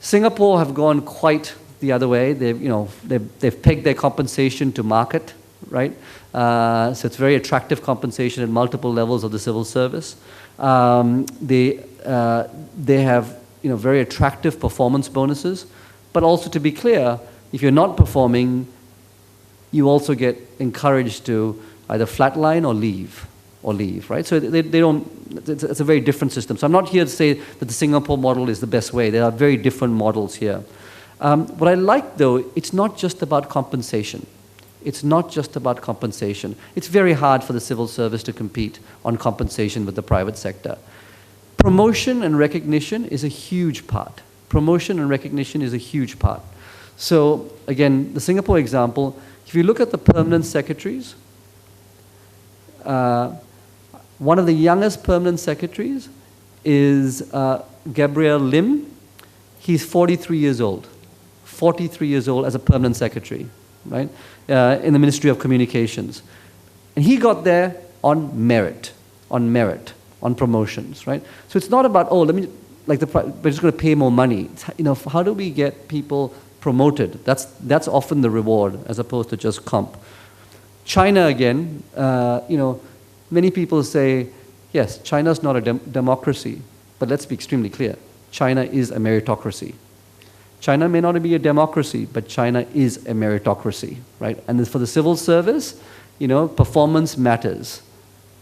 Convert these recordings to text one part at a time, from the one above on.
Singapore have gone quite the other way. They've pegged their compensation to market, right? So it's very attractive compensation at multiple levels of the civil service. They have very attractive performance bonuses, but also, to be clear, if you're not performing, you also get encouraged to either flatline or leave, right? So they don't. It's a very different system. So I'm not here to say that the Singapore model is the best way. There are very different models here. What I like, though, it's not just about compensation. It's not just about compensation. It's very hard for the civil service to compete on compensation with the private sector. Promotion and recognition is a huge part. Promotion and recognition is a huge part. So again, the Singapore example, if you look at the permanent secretaries, one of the youngest permanent secretaries is Gabriel Lim. He's 43 years old. 43 years old as a permanent secretary, right, in the Ministry of Communications. And he got there on merit, on promotions, right? So it's not about, we're just going to pay more money. It's, how do we get people promoted? That's often the reward as opposed to just comp. China, again, many people say, yes, China's not a democracy, but let's be extremely clear. China is a meritocracy. China may not be a democracy, but China is a meritocracy, right? And for the civil service, performance matters.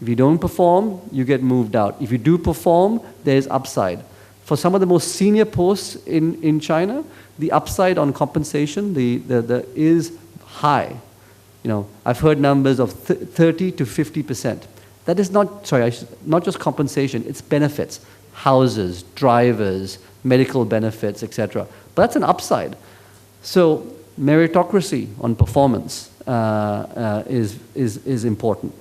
If you don't perform, you get moved out. If you do perform, there's upside. For some of the most senior posts in China, the upside on compensation is high. I've heard numbers of 30 to 50%. That is not just compensation, it's benefits, houses, drivers, medical benefits, etc. But that's an upside. So meritocracy on performance is important.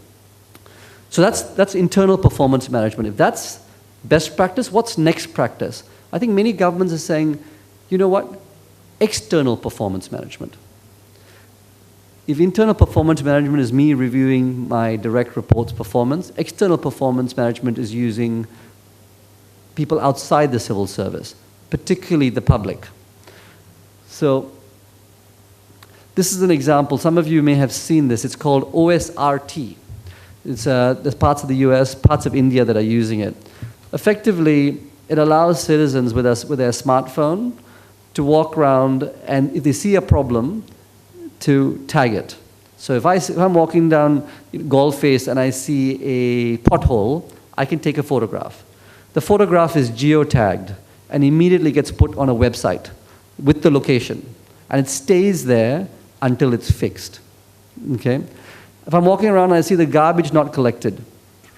So that's internal performance management. If that's best practice, what's next practice? I think many governments are saying, you know what? External performance management. If internal performance management is me reviewing my direct reports' performance, external performance management is using people outside the civil service, particularly the public. So this is an example. Some of you may have seen this. It's called OSRT. There's parts of the US, parts of India that are using it. Effectively, it allows citizens with their smartphone to walk around, and if they see a problem, to tag it. So if I'm walking down Galle Face and I see a pothole, I can take a photograph. The photograph is geotagged and immediately gets put on a website with the location. And it stays there until it's fixed. Okay? If I'm walking around and I see the garbage not collected,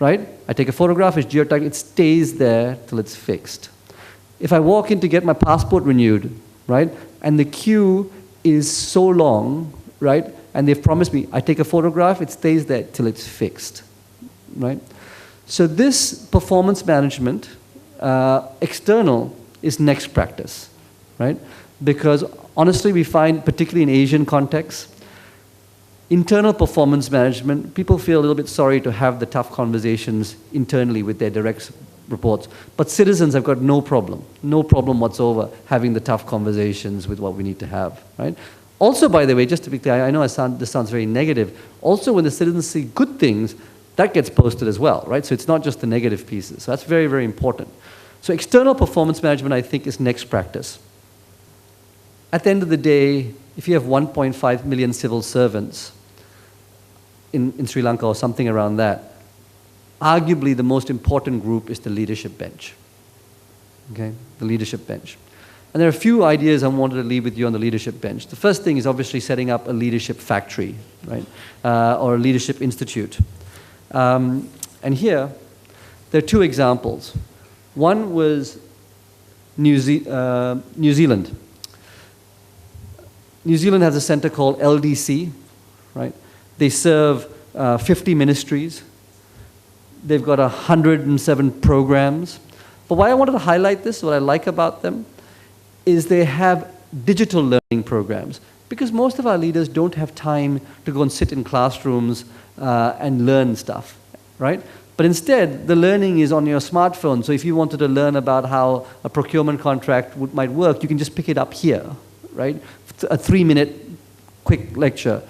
right? I take a photograph, it's geotagged, it stays there till it's fixed. If I walk in to get my passport renewed, right, and the queue is so long, right, and they've promised me, I take a photograph, it stays there till it's fixed, right? So this performance management, external, is next practice, right? Because honestly, we find, particularly in Asian contexts, internal performance management, people feel a little bit sorry to have the tough conversations internally with their direct reports. But citizens have got no problem whatsoever having the tough conversations with what we need to have, right? Also, by the way, just to be clear, I know this sounds very negative. Also, when the citizens see good things, that gets posted as well, right? So it's not just the negative pieces. So that's very, very important. So external performance management, I think, is next practice. At the end of the day, if you have 1.5 million civil servants in Sri Lanka or something around that, arguably the most important group is the leadership bench. Okay, the leadership bench. And there are a few ideas I wanted to leave with you on the leadership bench. The first thing is obviously setting up a leadership factory, right, or a leadership institute. And here, there are two examples. One was New Zealand. New Zealand has a center called LDC, right? They serve 50 ministries. They've got 107 programs. But why I wanted to highlight this, what I like about them, is they have digital learning programs. Because most of our leaders don't have time to go and sit in classrooms and learn stuff, right? But instead, the learning is on your smartphone. So if you wanted to learn about how a procurement contract might work, you can just pick it up here, right? A 3-minute quick lecture.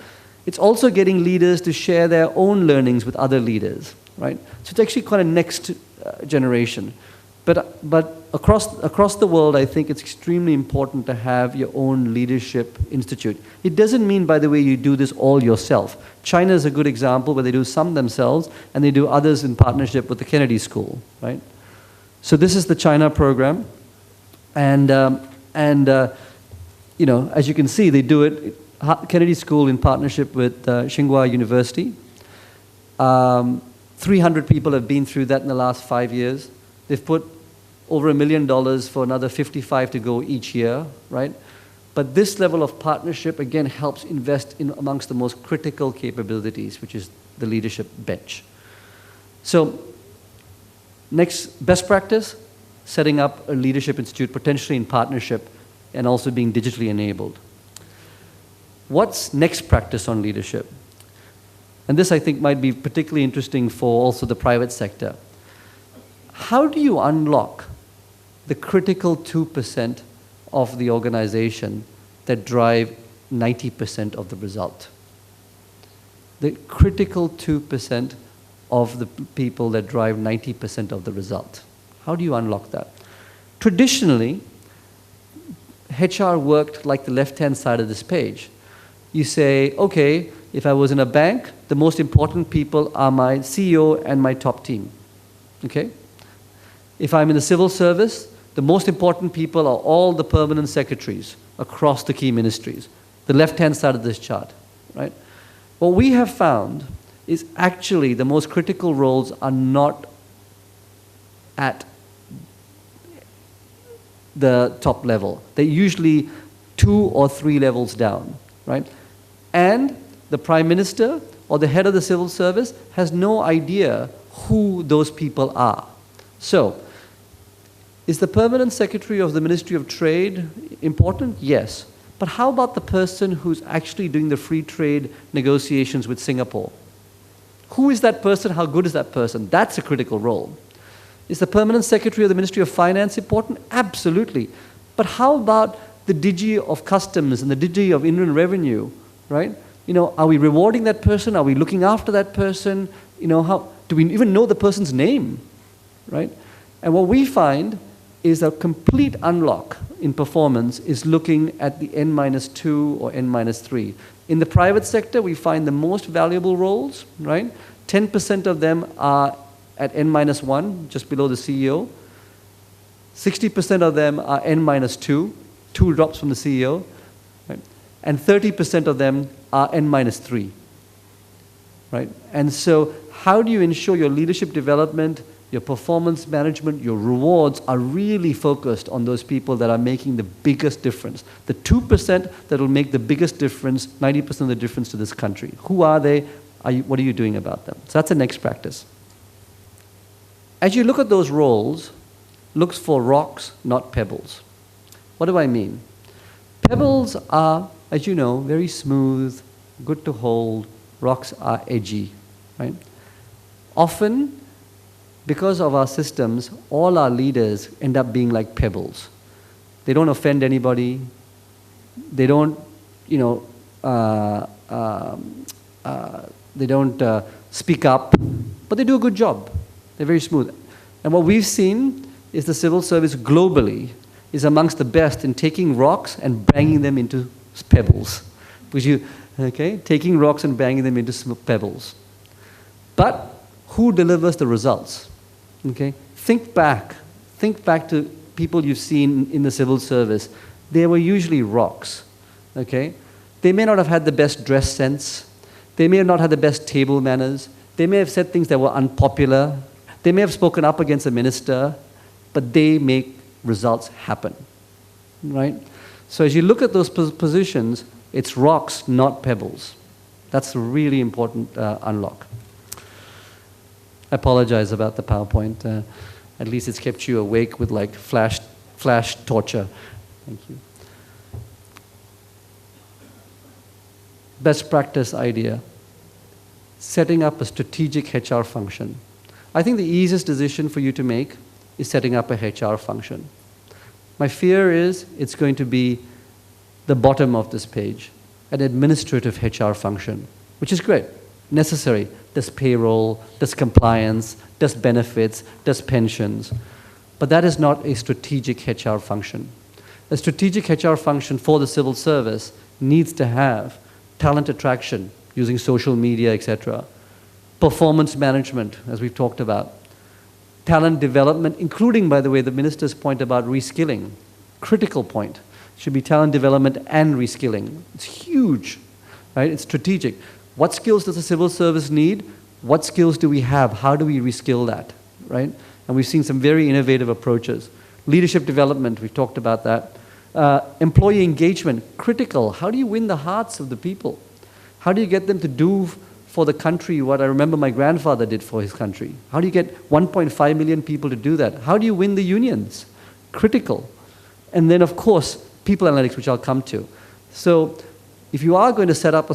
It's also getting leaders to share their own learnings with other leaders, right? So it's actually kind of next generation. But across the world, I think it's extremely important to have your own leadership institute. It doesn't mean, by the way, you do this all yourself. China is a good example where they do some themselves and they do others in partnership with the Kennedy School, right? So this is the China program, and you know, as you can see, they do it. Kennedy School in partnership with Tsinghua University. 300 people have been through that in the last 5 years. They've put over $1 million for another 55 to go each year, right? But this level of partnership, again, helps invest in amongst the most critical capabilities, which is the leadership bench. So, next, best practice, setting up a leadership institute, potentially in partnership, and also being digitally enabled. What's next practice on leadership? And this, I think, might be particularly interesting for also the private sector. How do you unlock the critical 2% of the organization that drive 90% of the result? The critical 2% of the people that drive 90% of the result. How do you unlock that? Traditionally, HR worked like the left-hand side of this page. You say, okay, if I was in a bank, the most important people are my CEO and my top team. Okay? If I'm in the civil service, the most important people are all the permanent secretaries across the key ministries, the left-hand side of this chart, right? What we have found is actually the most critical roles are not at the top level. They're usually 2 or 3 levels down, right? And the Prime Minister or the head of the civil service has no idea who those people are. So, is the permanent secretary of the Ministry of Trade important? Yes. But how about the person who's actually doing the free trade negotiations with Singapore? Who is that person? How good is that person? That's a critical role. Is the permanent secretary of the Ministry of Finance important? Absolutely. But how about the DG of Customs and the DG of Inland Revenue, right? You know, are we rewarding that person? Are we looking after that person? You know, how do we even know the person's name, right? And what we find is a complete unlock in performance is looking at the N-2 or N-3. In the private sector, we find the most valuable roles, right? 10% of them are at N-1, just below the CEO. 60% of them are N-2, 2 drops from the CEO. Right? And 30% of them are N-3. Right? And so how do you ensure your leadership development, your performance management, your rewards are really focused on those people that are making the biggest difference? The 2% that will make the biggest difference, 90% of the difference to this country. Who are they? What are you doing about them? So that's the next practice. As you look at those roles, look for rocks, not pebbles. What do I mean? Pebbles are, as you know, very smooth, good to hold. Rocks are edgy, right? Often, because of our systems, all our leaders end up being like pebbles. They don't offend anybody. They don't, you know, they don't speak up, but they do a good job. They're very smooth. And what we've seen is the civil service globally is amongst the best in taking rocks and banging them into pebbles. Taking rocks and banging them into pebbles. But who delivers the results? Okay? Think back to people you've seen in the civil service. They were usually rocks. Okay? They may not have had the best dress sense. They may have not had the best table manners. They may have said things that were unpopular. They may have spoken up against a minister, but they make results happen, right? So as you look at those positions, it's rocks, not pebbles. That's a really important unlock. I apologize about the PowerPoint. At least it's kept you awake with like flash torture. Thank you. Best practice idea. Setting up a strategic HR function. I think the easiest decision for you to make is setting up a HR function. My fear is it's going to be the bottom of this page, an administrative HR function, which is great, necessary. Does payroll, does compliance, does benefits, does pensions. But that is not a strategic HR function. A strategic HR function for the civil service needs to have talent attraction using social media, etc. Performance management, as we've talked about. Talent development, including, by the way, the minister's point about reskilling. Critical point. Should be talent development and reskilling. It's huge, right? It's strategic. What skills does the civil service need? What skills do we have? How do we reskill that, right? And we've seen some very innovative approaches. Leadership development, we've talked about that. Employee engagement, critical. How do you win the hearts of the people? How do you get them to do for the country what I remember my grandfather did for his country? How do you get 1.5 million people to do that? How do you win the unions? Critical. And then, of course, people analytics, which I'll come to. So if you are going to set up a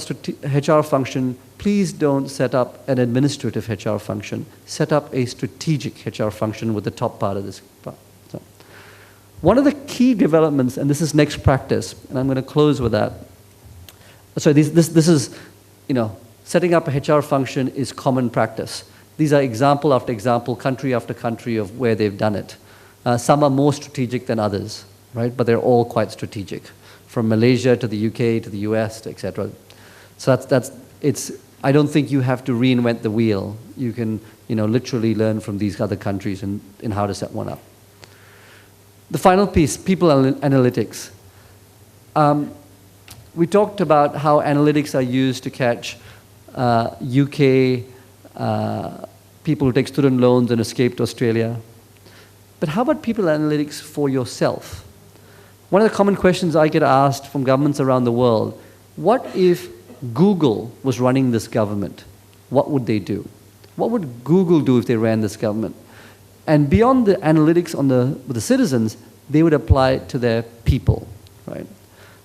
HR function, please don't set up an administrative HR function. Set up a strategic HR function with the top part of this part. So, one of the key developments, and this is next practice, and I'm going to close with that. So this is, setting up a HR function is common practice. These are example after example, country after country of where they've done it. Some are more strategic than others, right? But they're all quite strategic, from Malaysia to the UK to the US, etc. So I don't think you have to reinvent the wheel. You can, literally learn from these other countries in how to set one up. The final piece, people analytics. We talked about how analytics are used to catch UK people who take student loans and escape to Australia. But how about people analytics for yourself? One of the common questions I get asked from governments around the world, what if Google was running this government? What would they do? What would Google do if they ran this government? And beyond the analytics with the citizens, they would apply it to their people, right?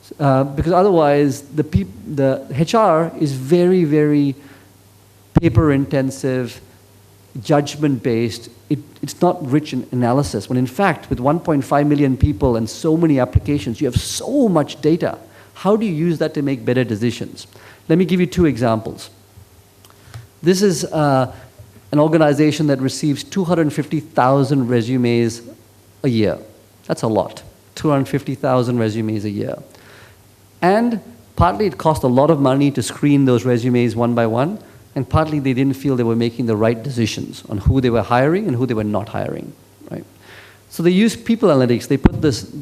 Because otherwise, the HR is very, very paper-intensive, judgment-based. It's not rich in analysis. When in fact, with 1.5 million people and so many applications, you have so much data. How do you use that to make better decisions? Let me give you two examples. This is an organization that receives 250,000 resumes a year. That's a lot. 250,000 resumes a year. And partly it cost a lot of money to screen those resumes one by one, and partly they didn't feel they were making the right decisions on who they were hiring and who they were not hiring, right? So they used people analytics. They put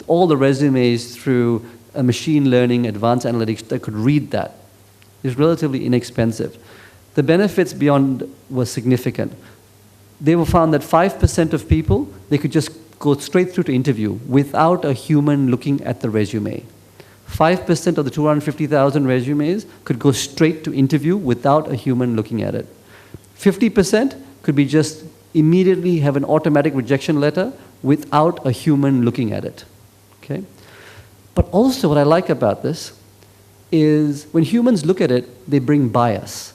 all the resumes through a machine learning advanced analytics that could read that. It's relatively inexpensive. The benefits beyond were significant. They were found that 5% of people, they could just go straight through to interview without a human looking at the resume. 5% of the 250,000 resumes could go straight to interview without a human looking at it. 50% could be just immediately have an automatic rejection letter without a human looking at it. Okay? But also what I like about this is when humans look at it, they bring bias.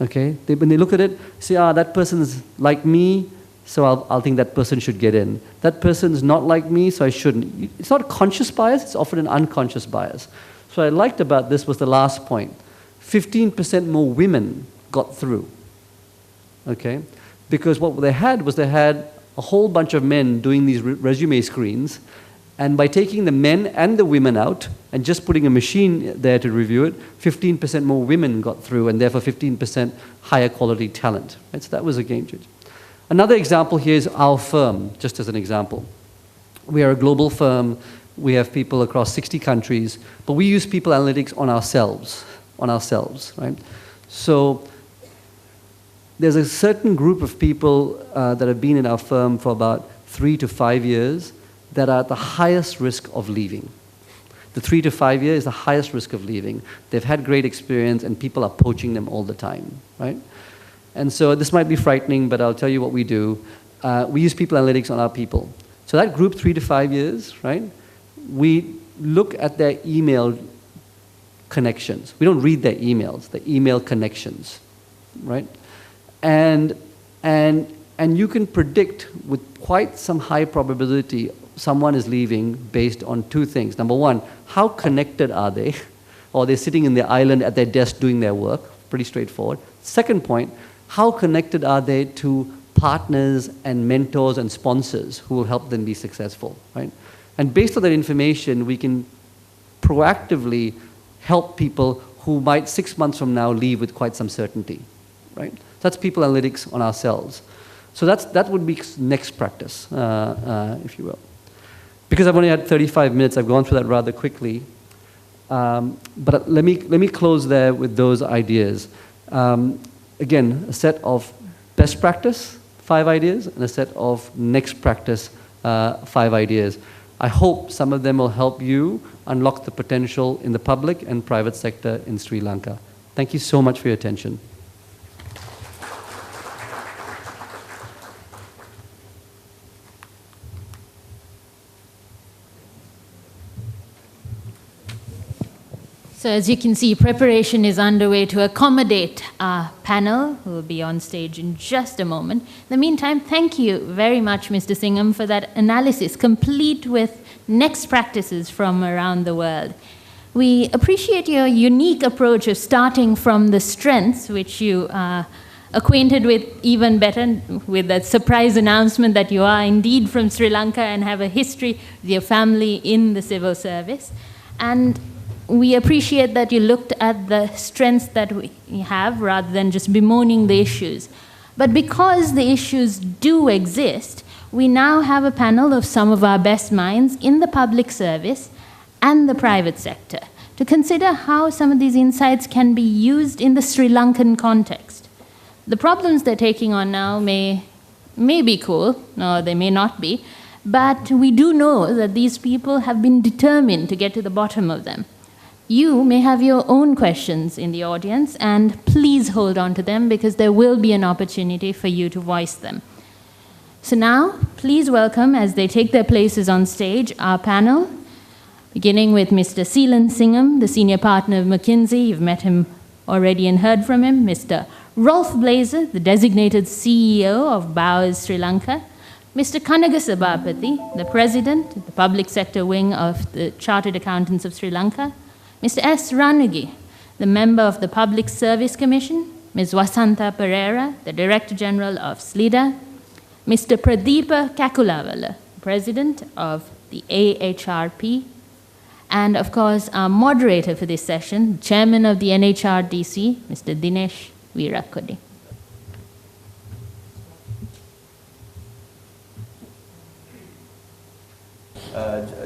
Okay? When they look at it, say, that person's like me, so I'll think that person should get in. That person's not like me, so I shouldn't. It's not a conscious bias, it's often an unconscious bias. So what I liked about this was the last point. 15% more women got through. Okay? Because what they had was a whole bunch of men doing these resume screens, and by taking the men and the women out and just putting a machine there to review it, 15% more women got through, and therefore 15% higher quality talent. Right? So that was a game changer. Another example here is our firm, just as an example. We are a global firm. We have people across 60 countries, but we use people analytics on ourselves, right? So there's a certain group of people that have been in our firm for about 3 to 5 years that are at the highest risk of leaving. The 3 to 5 years is the highest risk of leaving. They've had great experience, and people are poaching them all the time, right? And so this might be frightening, but I'll tell you what we do. We use people analytics on our people. So that group, 3 to 5 years, right? We look at their email connections. We don't read their emails, the email connections, right? And And you can predict with quite some high probability someone is leaving based on two things. Number one, how connected are they? Or they're sitting in their island at their desk doing their work. Pretty straightforward. Second point, how connected are they to partners and mentors and sponsors who will help them be successful, right? And based on that information, we can proactively help people who might 6 months from now leave with quite some certainty, right? So that's people analytics on ourselves. So that would be next practice, if you will. Because I've only had 35 minutes, I've gone through that rather quickly. But let me close there with those ideas. Again, a set of best practice, 5 ideas, and a set of next practice, 5 ideas. I hope some of them will help you unlock the potential in the public and private sector in Sri Lanka. Thank you so much for your attention. So as you can see, preparation is underway to accommodate our panel, who will be on stage in just a moment. In the meantime, thank you very much, Mr. Singham, for that analysis, complete with next practices from around the world. We appreciate your unique approach of starting from the strengths, which you are acquainted with even better, with that surprise announcement that you are indeed from Sri Lanka and have a history with your family in the civil service. And we appreciate that you looked at the strengths that we have rather than just bemoaning the issues. But because the issues do exist, we now have a panel of some of our best minds in the public service and the private sector to consider how some of these insights can be used in the Sri Lankan context. The problems they're taking on now may be cool, or they may not be, but we do know that these people have been determined to get to the bottom of them. You may have your own questions in the audience, and please hold on to them because there will be an opportunity for you to voice them. So now, please welcome, as they take their places on stage, our panel, beginning with Mr. Seelan Singham, the senior partner of McKinsey. You've met him already and heard from him. Mr. Rolf Blazer, the designated CEO of Bowers Sri Lanka. Mr. Kanagasabapathy, the president of the public sector wing of the Chartered Accountants of Sri Lanka. Mr. S. Ranagi, the member of the Public Service Commission. Ms. Wasantha Pereira, the Director General of SLIDA. Mr. Pradeepa Kakulavala, president of the AHRP. And of course, our moderator for this session, chairman of the NHRDC, Mr. Dinesh Veerakodi.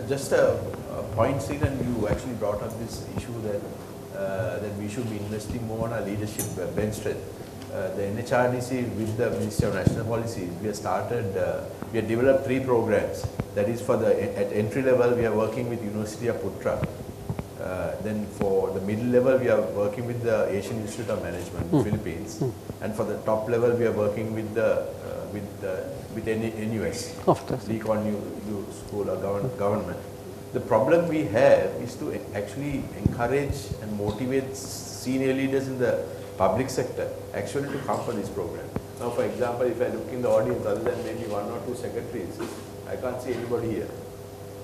Just a point, Seelan, you actually brought up this issue that that we should be investing more on our leadership bench strength. The NHRDC with the Ministry of National Policy, we have developed 3 programs. That is for at entry level, we are working with University of Putra. Then for the middle level, we are working with the Asian Institute of Management, Philippines. And for the top level, we are working with NUS, Lee Kuan Yew School of Government. The problem we have is to actually encourage and motivate senior leaders in the public sector actually to come for this program. Now, for example, if I look in the audience, other than maybe 1 or 2 secretaries, I can't see anybody here,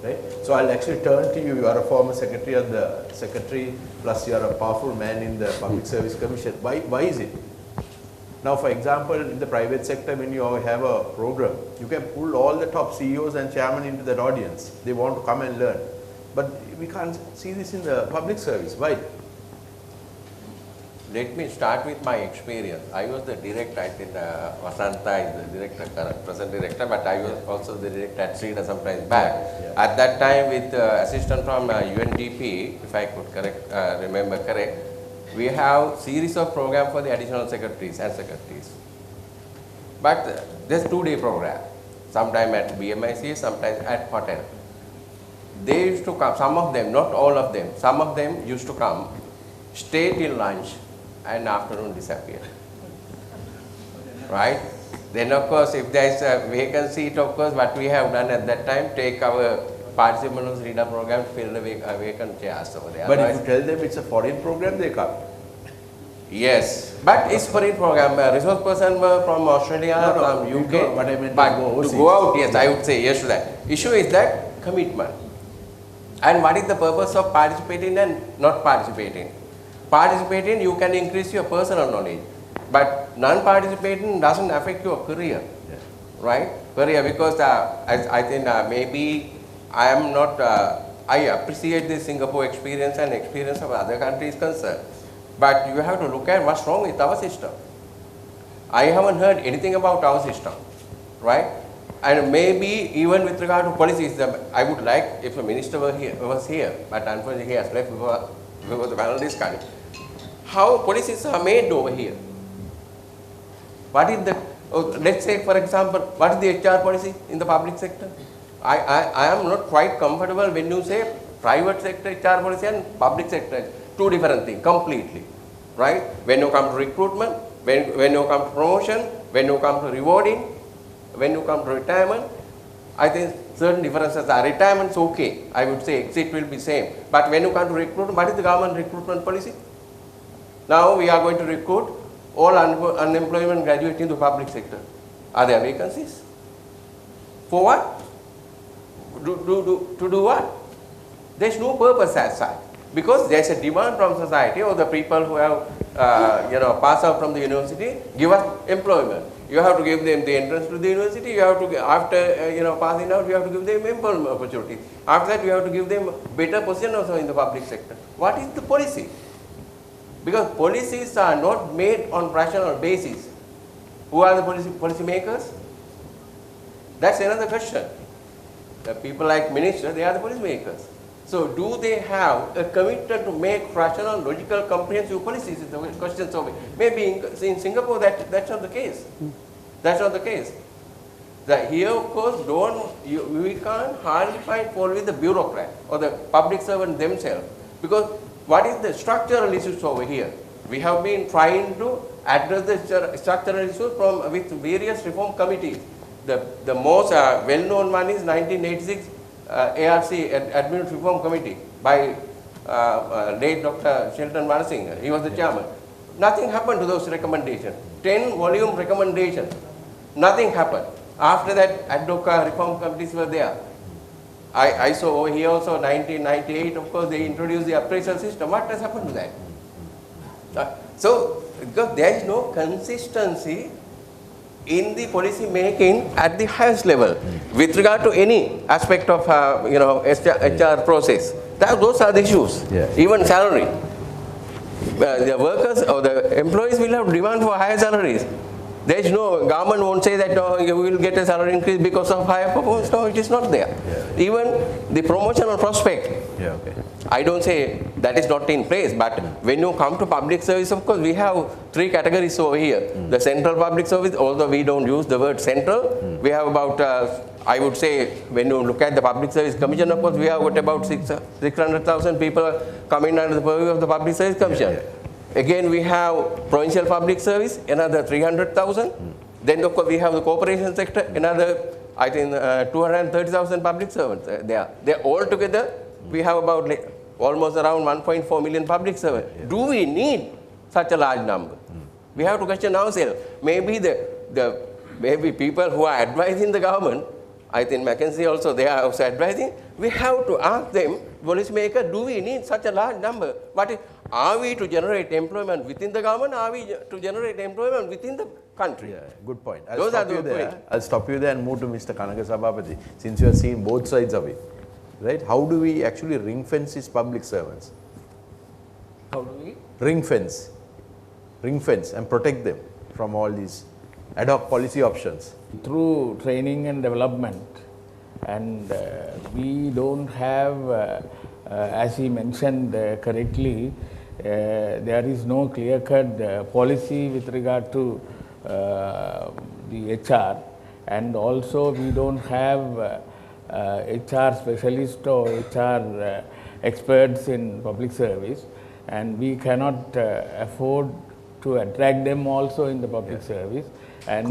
right? So I'll actually turn to you. You are a former secretary of the secretary, plus you are a powerful man in the Public Service Commission. Why is it? Now, for example, in the private sector, when you have a program, you can pull all the top CEOs and chairmen into that audience. They want to come and learn. But we can't see this in the public service. Why? Let me start with my experience. I was the director, I think Vasanta is the director, present director, but I was also the director at SRIDA some time back. Yeah. At that time with assistant from UNDP, if I could remember correct, we have series of program for the additional secretaries and secretaries. But there's 2-day program, sometime at BMIC, sometimes at hotel. They used to come, some of them, not all of them, some of them used to come, stay till lunch, and afternoon disappear. Right? Then of course, if there is a vacant seat, of course, what we have done at that time, take our participants in SRIDA program, fill the vacant chairs over there. But if you tell them it's a foreign program, they come. Yes, but it's for it program. Resource person were from Australia, from UK. What I meant but to to go out, yes, I would say yes to that. Issue is that commitment. And what is the purpose of participating and not participating? Participating, you can increase your personal knowledge, but non-participating doesn't affect your career, right? Career, because I think maybe I am not. I appreciate the Singapore experience and experience of other countries concerned. But you have to look at what's wrong with our system. I haven't heard anything about our system, right? And maybe even with regard to policies, I would like if a minister was here, but unfortunately he has left before the panel discussion. How policies are made over here? What is the, let's say for example, what is the HR policy in the public sector? I am not quite comfortable when you say private sector HR policy and public sector. Two different things completely, right? When you come to recruitment, when you come to promotion, when you come to rewarding, when you come to retirement, I think certain differences are. Retirement's okay, I would say exit will be same. But when you come to recruitment, what is the government recruitment policy? Now we are going to recruit all unemployment graduates in the public sector. Are there vacancies? For what? To do what? There is no purpose as such. Because there is a demand from society or the people who have passed out from the university, give us employment. You have to give them the entrance to the university. You have to, after passing out, you have to give them employment opportunity. After that, you have to give them better position also in the public sector. What is the policy? Because policies are not made on rational basis. Who are the policy makers? That's another question. The people like ministers, they are the policy makers. So do they have a commitment to make rational, logical, comprehensive policies is the question. So maybe in Singapore that's not the case. That's not the case. Here of course we can't hardly find fault with the bureaucrat or the public servant themselves. Because what is the structural issues over here? We have been trying to address the structural issues with various reform committees. The most well-known one is 1986 ARC, Admin Reform Committee, by late Dr. Shelton Manasinghe. He was the chairman. Nothing happened to those recommendations. 10-volume recommendations. Nothing happened. After that, ad hoc reform committees were there. I saw over here also 1998, of course, they introduced the appraisal system. What has happened to that? So, because there is no consistency in the policy making at the highest level with regard to any aspect of HR process. Those are the issues. Yeah. Even salary. The workers or the employees will have demand for higher salaries. There is no, government won't say that you will get a salary increase because of higher performance. No, it is not there. Yeah. Even the promotional prospect. Yeah, okay. I don't say that is not in place, but when you come to public service, of course, we have three categories over here. The central public service, although we don't use the word central, we have about, I would say, when you look at the Public Service Commission, of course, we have got about 600,000 people coming under the purview of the Public Service Commission. Yeah. Again, we have provincial public service, another 300,000. Then, of course, we have the corporation sector, another, I think, 230,000 public servants. They all together, we have about almost around 1.4 million public servants. Yeah. Do we need such a large number? We have to question ourselves. Maybe maybe people who are advising the government, I think McKinsey also, they are also advising. We have to ask them, policymaker, do we need such a large number? Are we to generate employment within the government? Are we to generate employment within the country? Yeah, good point. I'll stop you there and move to Mr. Kanaka Sabapathy. Since you have seen both sides of it, right? How do we actually ring fence these public servants? How do we? Ring fence and protect them from all these ad hoc policy options. Through training and development, and we don't have, as he mentioned correctly, there is no clear-cut policy with regard to the HR, and also we don't have HR specialists or HR experts in public service, and we cannot afford to attract them also in the public service. And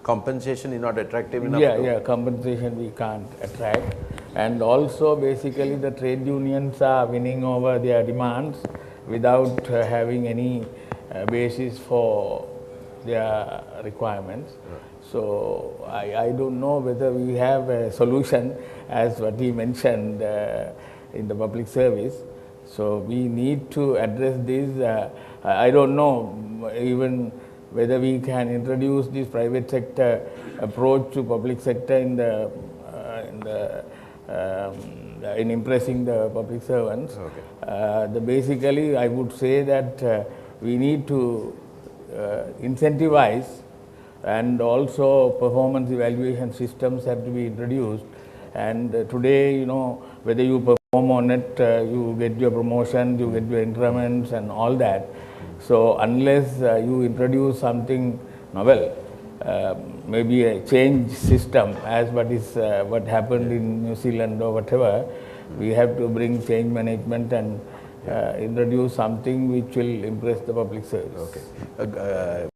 compensation is not attractive enough. Compensation we can't attract. And also basically the trade unions are winning over their demands, without having any basis for their requirements. So I don't know whether we have a solution as what he mentioned in the public service. So we need to address this. I don't know even whether we can introduce this private sector approach to public sector in impressing the public servants. Okay. Basically, I would say that we need to incentivize, and also performance evaluation systems have to be introduced. And today, you know, whether you perform on it, you get your promotion, you get your increments and all that. So unless you introduce something novel, maybe a change system as what happened in New Zealand or whatever, we have to bring change management and introduce something which will impress the public service. Okay.